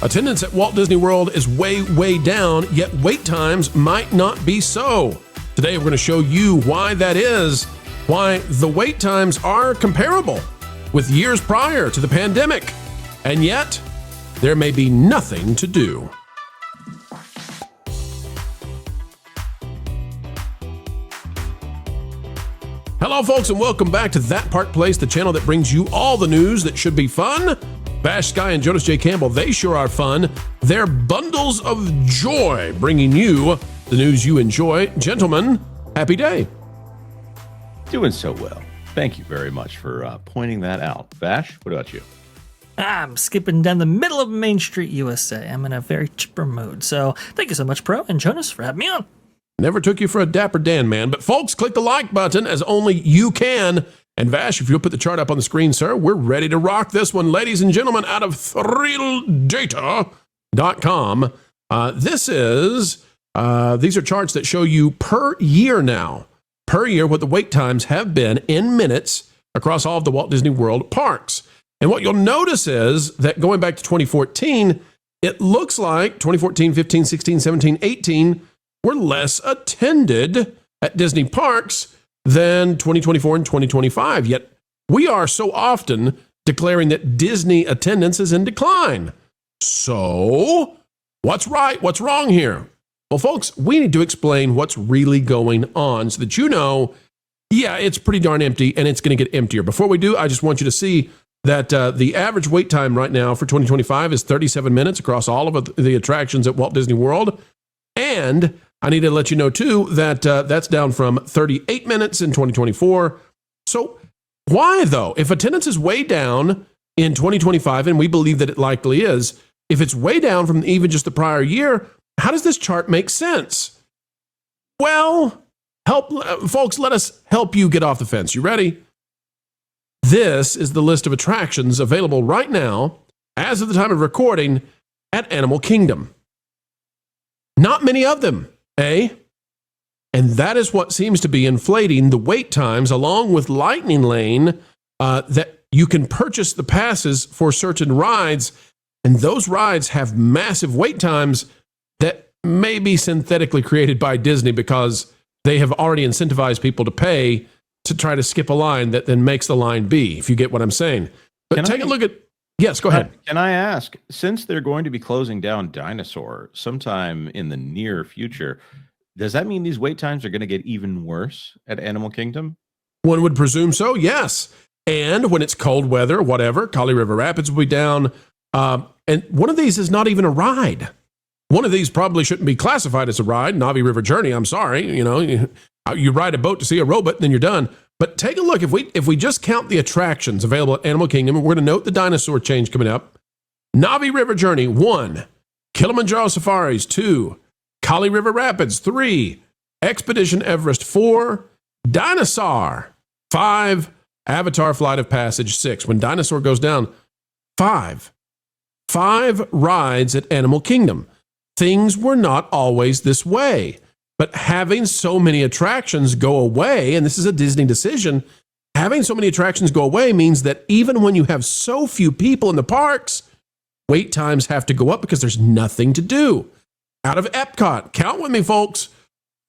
Attendance at Walt Disney World is way, way down, yet wait times might not be so. Today, we're going to show you why that is, why the wait times are comparable with years prior to the pandemic, and yet there may be nothing to do. Hello, folks, and welcome back to That Park Place, the channel that brings you all the news that should be fun. Bash Sky and Jonas J. Campbell, they sure are fun. They're bundles of joy, bringing you the news you enjoy. Gentlemen, happy day. Doing so well. Thank you very much for pointing that out. Bash, what about you? I'm skipping down the middle of Main Street, USA. I'm in a very chipper mood. So thank you so much, Pro and Jonas, for having me on. Never took you for a Dapper Dan, man. But folks, click the like button as only you can. And Vash, if you'll put the chart up on the screen, sir, we're ready to rock this one. Ladies and gentlemen, out of thrilldata.com, these are charts that show you per year now, what the wait times have been in minutes across all of the Walt Disney World parks. And what you'll notice is that going back to 2014, it looks like 2014, 15, 16, 17, 18 were less attended at Disney parks than 2024 and 2025. Yet we are so often declaring that Disney attendance is in decline. So what's right? What's wrong here? Well, folks, we need to explain what's really going on so that you know, yeah, it's pretty darn empty and it's going to get emptier. Before we do, I just want you to see that the average wait time right now for 2025 is 37 minutes across all of the attractions at Walt Disney World. And I need to let you know, too, that that's down from 38 minutes in 2024. So why, though? If attendance is way down in 2025, and we believe that it likely is, if it's way down from even just the prior year, how does this chart make sense? Well, folks, let us help you get off the fence. You ready? This is the list of attractions available right now, as of the time of recording, at Animal Kingdom. Not many of them. And that is what seems to be inflating the wait times, along with Lightning Lane, that you can purchase the passes for certain rides, and those rides have massive wait times that may be synthetically created by Disney because they have already incentivized people to pay to try to skip a line that then makes the line B, if you get what I'm saying. But take a look at... Yes, go ahead. Can I ask, since they're going to be closing down Dinosaur sometime in the near future, does that mean these wait times are going to get even worse at Animal Kingdom? One would presume so, yes. And when it's cold weather, whatever, Kali River Rapids will be down. And one of these is not even a ride. One of these probably shouldn't be classified as a ride. Navi River Journey, I'm sorry. You know, you ride a boat to see a robot, and then you're done. But take a look. If we just count the attractions available at Animal Kingdom, we're going to note the dinosaur change coming up. Navi River Journey, 1. Kilimanjaro Safaris, 2. Kali River Rapids, 3. Expedition Everest, 4. Dinosaur, 5. Avatar Flight of Passage, 6. When Dinosaur goes down, 5. 5 rides at Animal Kingdom. Things were not always this way. But having so many attractions go away, and this is a Disney decision, having so many attractions go away means that even when you have so few people in the parks, wait times have to go up because there's nothing to do. Out of Epcot, count with me, folks.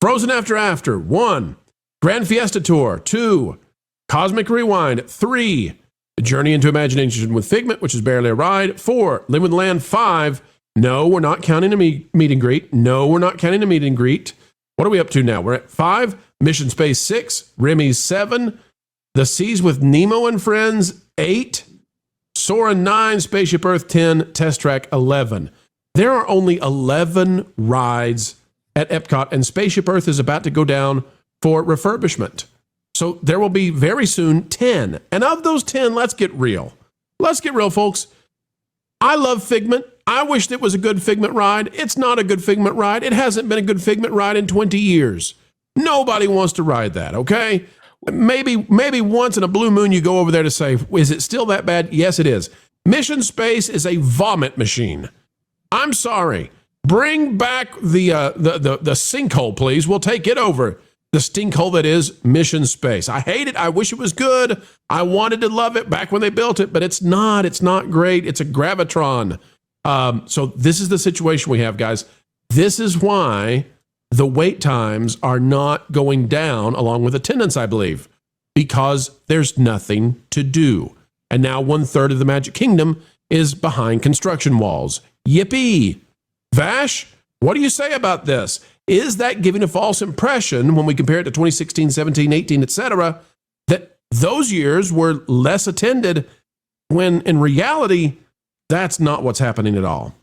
Frozen After, 1. Grand Fiesta Tour, 2. Cosmic Rewind, 3. Journey into Imagination with Figment, which is barely a ride, 4. Live with Land, 5. No, we're not counting a meet and greet. No, we're not counting a meet and greet. What are we up to now? We're at 5, Mission Space 6, Remy's 7, The Seas with Nemo and Friends 8, Sora 9, Spaceship Earth 10, Test Track 11. There are only 11 rides at Epcot, and Spaceship Earth is about to go down for refurbishment. So there will be very soon 10. And of those 10, let's get real. Let's get real, folks. I love Figment. I wish it was a good Figment ride. It's not a good Figment ride. It hasn't been a good Figment ride in 20 years. Nobody wants to ride that, okay? Maybe once in a blue moon you go over there to say, is it still that bad? Yes, it is. Mission Space is a vomit machine. I'm sorry. Bring back the sinkhole, please. We'll take it over. The stinkhole that is Mission Space. I hate it. I wish it was good. I wanted to love it back when they built it, but it's not. It's not great. It's a Gravitron. So this is the situation we have, guys. This is why the wait times are not going down along with attendance, I believe, because there's nothing to do. And now 1/3 of the Magic Kingdom is behind construction walls. Yippee! Vash, what do you say about this? Is that giving a false impression when we compare it to 2016, 17, 18, etc., that those years were less attended when in reality, that's not what's happening at all?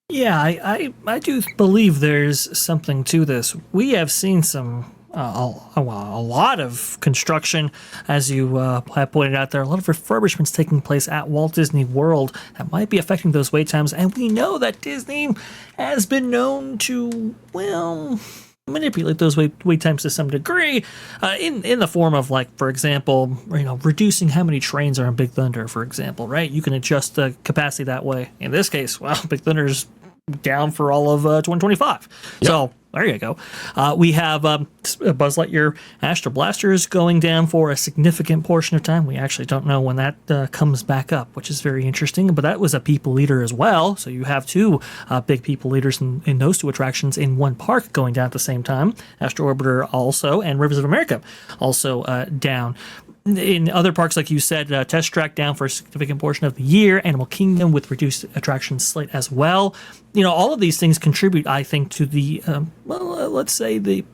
Yeah, I do believe there's something to this. We have seen a lot of construction, as you have pointed out there, a lot of refurbishments taking place at Walt Disney World that might be affecting those wait times. And we know that Disney has been known to, well, manipulate those wait times to some degree, in the form of, like, for example, reducing how many trains are in Big Thunder, for example, right? You can adjust the capacity that way. In this case, well, Big Thunder's down for all of 2025. Yep. So there you go. We have Buzz Lightyear Astro Blasters going down for a significant portion of time. We actually don't know when that comes back up, which is very interesting. But that was a people leader as well. So you have two big people leaders in those two attractions in one park going down at the same time. Astro Orbiter also, and Rivers of America also down. In other parks, like you said, Test Track down for a significant portion of the year, Animal Kingdom with reduced attraction slate as well. All of these things contribute, I think, to the, let's say, the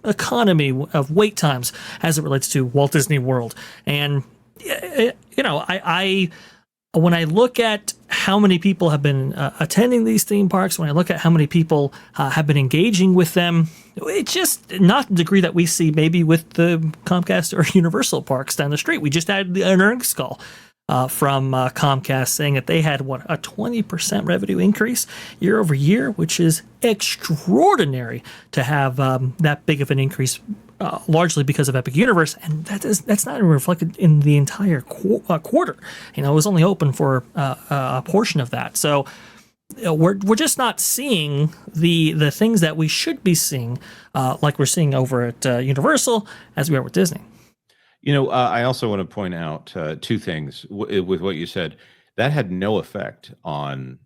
economy of wait times as it relates to Walt Disney World. And, I when I look at how many people have been attending these theme parks, when I look at how many people have been engaging with them, it's just not the degree that we see maybe with the Comcast or Universal parks down the street. We just had an earnings call from Comcast saying that they had, a 20% revenue increase year over year, which is extraordinary to have that big of an increase, largely because of Epic Universe, and that's not even reflected in the entire quarter. It was only open for a portion of that. So we're just not seeing the things that we should be seeing, like we're seeing over at Universal as we are with Disney. I also want to point out two things with what you said. That had no effect on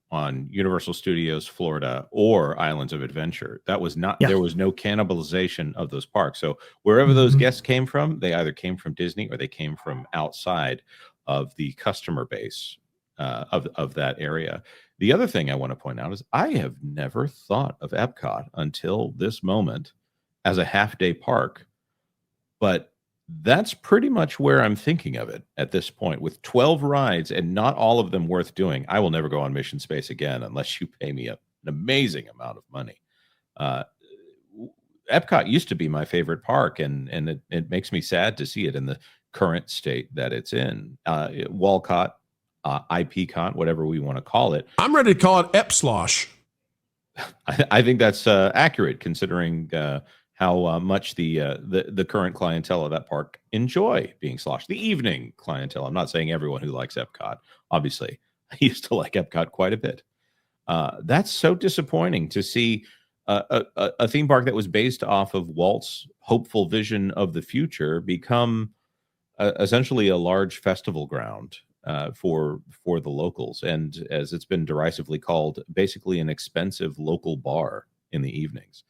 Universal Studios Florida or Islands of Adventure. That was not, There was no cannibalization of those parks. So wherever those guests came from, they either came from Disney or they came from outside of the customer base of that area. The other thing I want to point out is I have never thought of Epcot until this moment as a half-day park, but that's pretty much where I'm thinking of it at this point, with 12 rides and not all of them worth doing. I will never go on Mission Space again unless you pay me an amazing amount of money. Epcot used to be my favorite park, and it makes me sad to see it in the current state that it's in. Walcott, IPCOT, whatever we want to call it. I'm ready to call it Epslosh. I think that's accurate, considering how much the current clientele of that park enjoy being sloshed. The evening clientele. I'm not saying everyone who likes Epcot. Obviously, I used to like Epcot quite a bit. That's so disappointing to see a theme park that was based off of Walt's hopeful vision of the future become essentially a large festival ground for the locals, and as it's been derisively called, basically an expensive local bar in the evenings.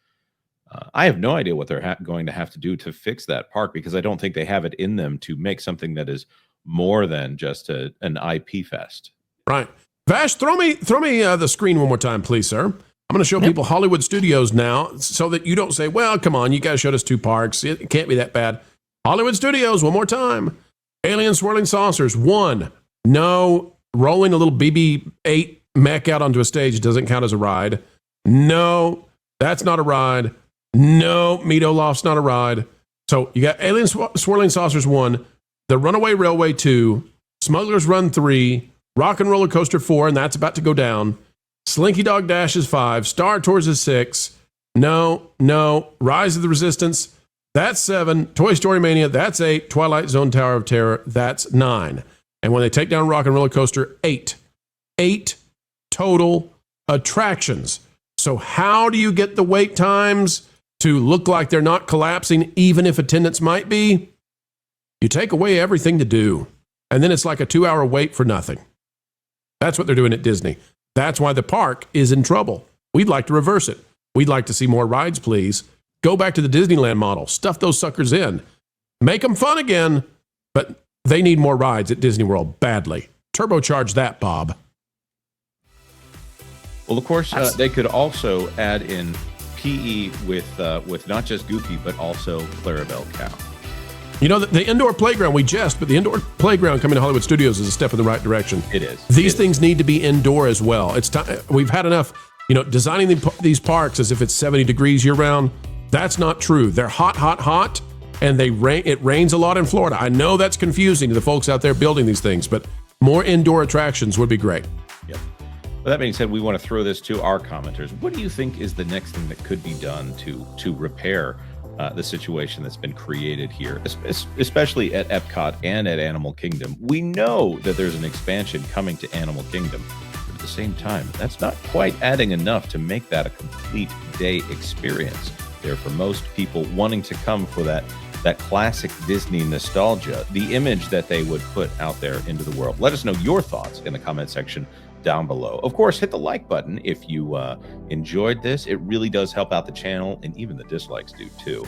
I have no idea what they're going to have to do to fix that park, because I don't think they have it in them to make something that is more than just an IP fest. Right. Vash, throw me the screen one more time, please, sir. I'm going to show people Hollywood Studios now, so that you don't say, well, come on, you guys showed us 2 parks. It can't be that bad. Hollywood Studios, one more time. Alien Swirling Saucers, 1. No, rolling a little BB-8 mech out onto a stage doesn't count as a ride. No, that's not a ride. No, Meat Olaf's not a ride. So you got Alien Swirling Saucers 1, The Runaway Railway 2, Smuggler's Run 3, Rock and Roller Coaster 4, and that's about to go down. Slinky Dog Dash is 5, Star Tours is 6. No, Rise of the Resistance, that's 7. Toy Story Mania, that's 8. Twilight Zone Tower of Terror, that's 9. And when they take down Rock and Roller Coaster, 8. 8 total attractions. So how do you get the wait times to look like they're not collapsing, even if attendance might be? You take away everything to do, and then it's like a 2-hour wait for nothing. That's what they're doing at Disney. That's why the park is in trouble. We'd like to reverse it. We'd like to see more rides, please. Go back to the Disneyland model. Stuff those suckers in. Make them fun again. But they need more rides at Disney World badly. Turbocharge that, Bob. Well, of course, they could also add in PE with not just Goofy, but also Clarabelle Cow. You know, the indoor playground, we jest, but the indoor playground coming to Hollywood Studios is a step in the right direction. It is. These things need to be indoor as well. It's time. We've had enough, designing these parks as if it's 70 degrees year round. That's not true. They're hot, hot, hot, and it rains a lot in Florida. I know that's confusing to the folks out there building these things, but more indoor attractions would be great. Yep. Well, that being said, we want to throw this to our commenters. What do you think is the next thing that could be done to repair the situation that's been created here, especially at Epcot and at Animal Kingdom? We know that there's an expansion coming to Animal Kingdom, but at the same time, that's not quite adding enough to make that a complete day experience. There, for most people wanting to come for that classic Disney nostalgia, the image that they would put out there into the world. Let us know your thoughts in the comment section down below. Of course, hit the like button if you enjoyed this. It really does help out the channel, and even the dislikes do too.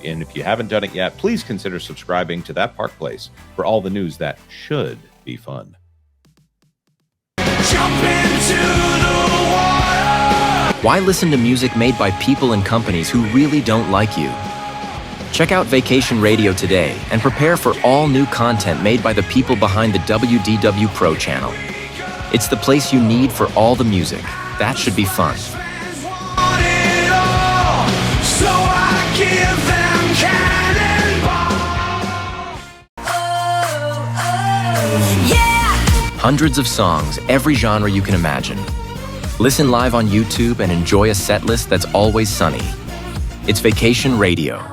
And if you haven't done it yet, please consider subscribing to That Park Place for all the news that should be fun. Jump into the water. Why listen to music made by people and companies who really don't like you? Check out Vacation Radio today and prepare for all new content made by the people behind the WDW Pro channel. It's the place you need for all the music. That should be fun. Want it all, so I give them cannonball. Yeah! Hundreds of songs, every genre you can imagine. Listen live on YouTube and enjoy a set list that's always sunny. It's Vacation Radio.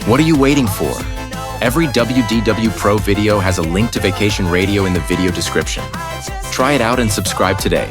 What are you waiting for? Every WDW Pro video has a link to Vacation Radio in the video description. Try it out and subscribe today.